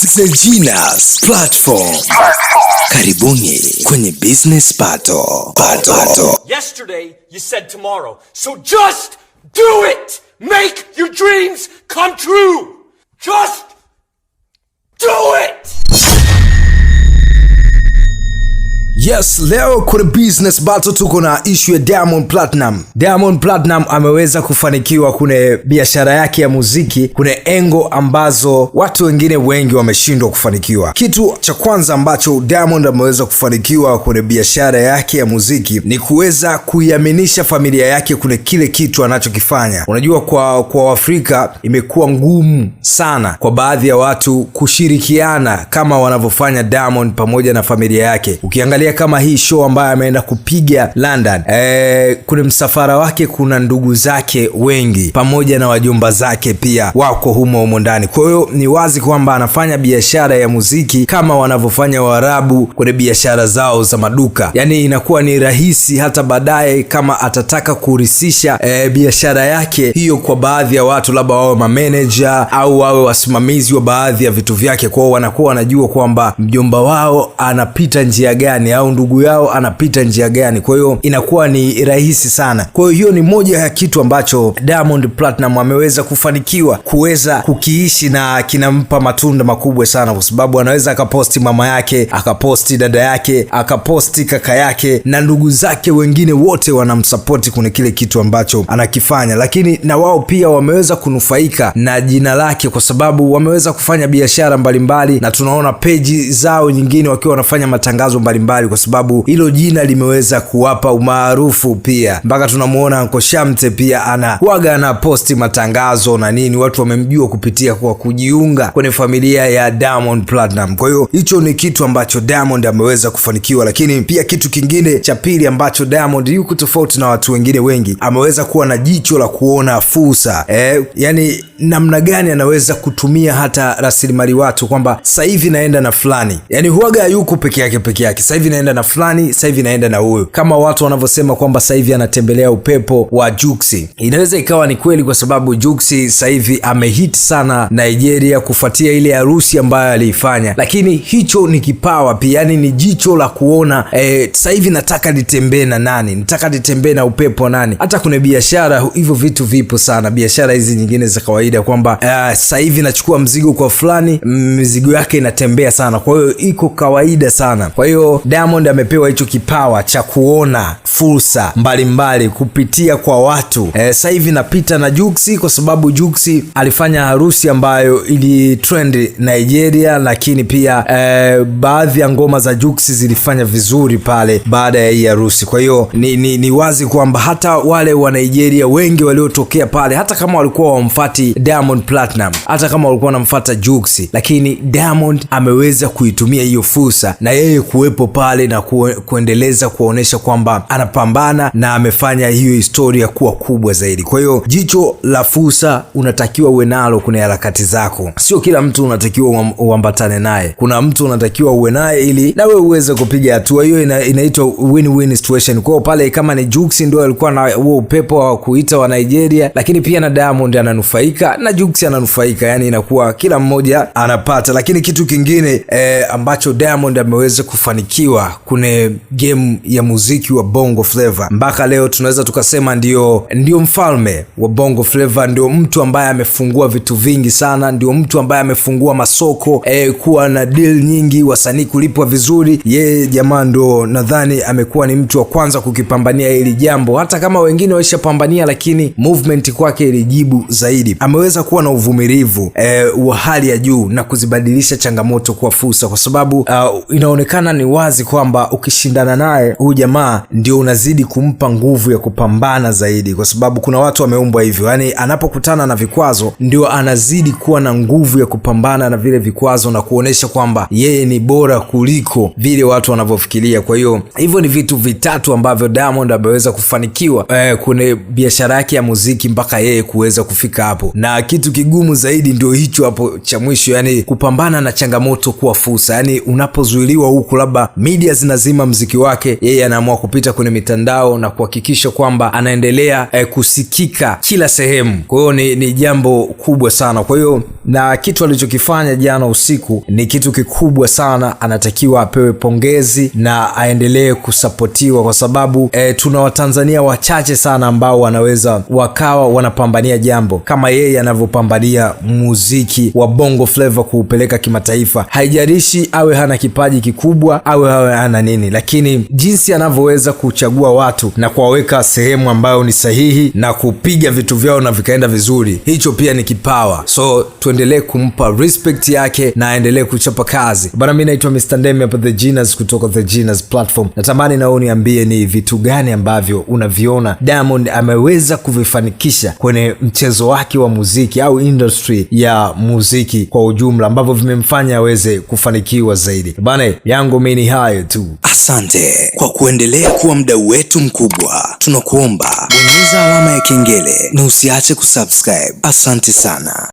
Zejinas Platform. Karibuni kwenye Business Battle. Yesterday you said tomorrow, so just do it. Make your dreams come true. Just do it. Yes, leo kuna Business Battle tuko na issue ya Diamond Platinum. Diamond Platinum ameweza kufanikiwa kwenye biashara yake ya muziki, kuna engo ambazo watu wengine wengi wameshindwa kufanikiwa. Kitu cha kwanza ambacho Diamond ameweza kufanikiwa kwenye biashara yake ya muziki ni kuweza kuiaminisha familia yake kwenye kile kitu anachokifanya. Unajua kwa Afrika imekuwa ngumu sana kwa baadhi ya watu kushirikiana kama wanavyofanya Diamond pamoja na familia yake. Ukiangalia kama hii show ambayo ameenda kupiga London, kuna msafara wake, kuna ndugu zake wengi pamoja na wajomba zake pia wako humo ndani. Kwa hiyo ni wazi kwamba anafanya biashara ya muziki kama wanavyofanya Waarabu kwenye biashara zao za maduka. Yani inakuwa ni rahisi hata baadaye kama atataka kurisisha biashara yake hiyo kwa baadhi ya watu, labda wawe manager au wawe wasimamizi wa baadhi ya vitu vyake. Kwa hiyo wanakuwa wanajua kwamba mjomba wao anapita njia gani au ndugu yao anapita njia gani. Kwa hiyo inakuwa ni rahisi sana. Kwa hiyo ni moja ya kitu ambacho Diamond Platinum ameweza kufanikiwa kuweza kukiishi na kinampa matunda makubwa sana, kwa sababu anaweza akaposti mama yake, akaposti dada yake, akaposti kaka yake na ndugu zake wengine wote wanamsupport kwenye kile kitu ambacho anakifanya. Lakini na wao pia wameweza kunufaika na jina lake kwa sababu wameweza kufanya biashara mbalimbali, na tunaona page zao nyingine wakiwa wanafanya matangazo mbalimbali, kwa sababu hilo jina limeweza kuwapa umaarufu pia. Mpaka tunamuona Uncle Shamte pia ana posti matangazo na nini, watu wamemjua kupitia kwa kujiunga kwenye familia ya Diamond Platinum. Kwa hiyo hicho ni kitu ambacho Diamond ameweza kufanikiwa. Lakini pia kitu kingine cha pili ambacho Diamond yuko tofauti na watu wengine wengi, ameweza kuwa na jicho la kuona fursa. Yani namna gani anaweza kutumia hata rasilimali watu, kwamba sasa hivi naenda na fulani. Yani huaga yuko peke yake. Sasa hivi naenda na fulani, sasa hivi naenda na huyo. Kama watu wanavyosema kwamba sasa hivi anatembelea upepo wa Juksi. Inaweza ikawa ni kweli, kwa sababu Juksi sasa hivi amehit sana Nigeria kufuatia ile harusi ambayo aliifanya. Lakini hicho ni kipawa pia, yani ni jicho la kuona sasa hivi nataka nitembee na nani, nataka nitembee na upepo nani. Hata kuna biashara hivyo vitu vipo sana, biashara hizi nyingine za kawaida, kwamba sasa hivi nachukua mzigo kwa fulani, mzigo yake inatembea sana. Kwa hiyo iko kawaida sana. Kwa hiyo Diamond amepewa hicho kipawa cha kuona fursa mbalimbali kupitia kwa watu. Sasa hivi napita na Juksi kwa sababu Juksi alifanya harusi ambayo ili trend Nigeria, lakini pia baadhi ya ngoma za Juksi zilifanya vizuri pale baada ya hii harusi. Kwa hiyo ni wazi kwamba hata wale wa Nigeria wengi waliotokea pale, hata kama walikuwa wamfuati Diamond Platinum, hata kama walikuwa wanamfuata Juksi, lakini Diamond ameweza kuitumia hiyo fursa na yeye kuwepo pale na kuendeleza kuonesha kwamba anapambana na amefanya hiyo historia kuwa kubwa zaidi. Kwa hiyo jicho la fursa unatakiwa uwe nalo kwenye harakati zako. Sio kila mtu unatakiwa uambatane naye. Kuna mtu unatakiwa uwe naye ili na wewe uweze kupiga hatua. Hiyo inaitwa win-win situation. Kwa pale kama ni Juksi ndio alikuwa na huo upepo wa kuita wa Nigeria, lakini pia na Diamond ananufaika na Juksi ananufaika, yani inakuwa kila mmoja anapata. Lakini kitu kingine ambacho Diamond ameweza kufanikiwa kune game ya muziki wa Bongo Flava, mpaka leo tunaweza tukasema ndio mfalme wa Bongo Flava, ndio mtu ambaye amefungua vitu vingi sana, ndio mtu ambaye amefungua masoko, kuwa na deal nyingi, wasanii kulipwa vizuri. Yeye jamaa ndo nadhani amekuwa ni mtu wa kwanza kukipambania hili jambo, hata kama wengine waishapambania, lakini movement kwake ilijibu zaidi. Ameweza kuwa na uvumilivu wa hali ya juu na kuzibadilisha changamoto kwa fursa, kwa sababu inaonekana ni wazi kwamba ukishindana naye huyu jamaa ndio unazidi kumpa nguvu ya kupambana zaidi, kwa sababu kuna watu wameumbwa hivyo, yani anapokutana na vikwazo ndio anazidi kuwa na nguvu ya kupambana na vile vikwazo na kuonesha kwamba yeye ni bora kuliko vile watu wanavyofikiria. Kwa hiyo hivyo ni vitu vitatu ambavyo Diamond ameweza kufanikiwa kwenye biashara yake ya muziki mpaka yeye kuweza kufika hapo. Na kitu kigumu zaidi ndio hicho hapo cha mwisho, yani kupambana na changamoto kuwa fursa. Yani unapozuiliwa huku labda media media zinazima mziki wake, yeye anaamua kupita kwenye mitandao na kuhakikisha kwamba anaendelea kusikika kila sehemu. Kwa hiyo ni jambo kubwa sana. Kwa hiyo na kitu alichokifanya jana usiku ni kitu kikubwa sana, anatakiwa apewe pongezi na aendelee kusapotiwa, kwa sababu tuna Watanzania wachache sana ambao wanaweza wakawa wanapambania jambo kama yeye anavyopambania muziki wa Bongo Flava kuupeleka kimataifa. Haijalishi awe hana kipaji kikubwa, awe hana nini, lakini jinsi anavyoweza kuchagua watu na kuwaweka sehemu ambayo ni sahihi na kupiga vitu vyao na vikaenda vizuri, hicho pia ni kipawa. So tuendelee kumpa respect yake na aendelee kuchapa kazi bana. Mimi naitwa Mr. Ndemi hapa The Genius kutoka The Genius Platform. Natamani na uniambie ni vitu gani ambavyo unaviona Diamond ameweza kuvifanikisha kwenye mchezo wake wa muziki au industry ya muziki kwa ujumla, ambavyo vimemfanya aweze kufanikiwa zaidi bana. Yangu mimi ni hayo tu. Asante kwa kuendelea kuwa mdau wetu mkubwa. Tunakuomba bonyeza alama ya kengele na usiache kusubscribe. Asante sana.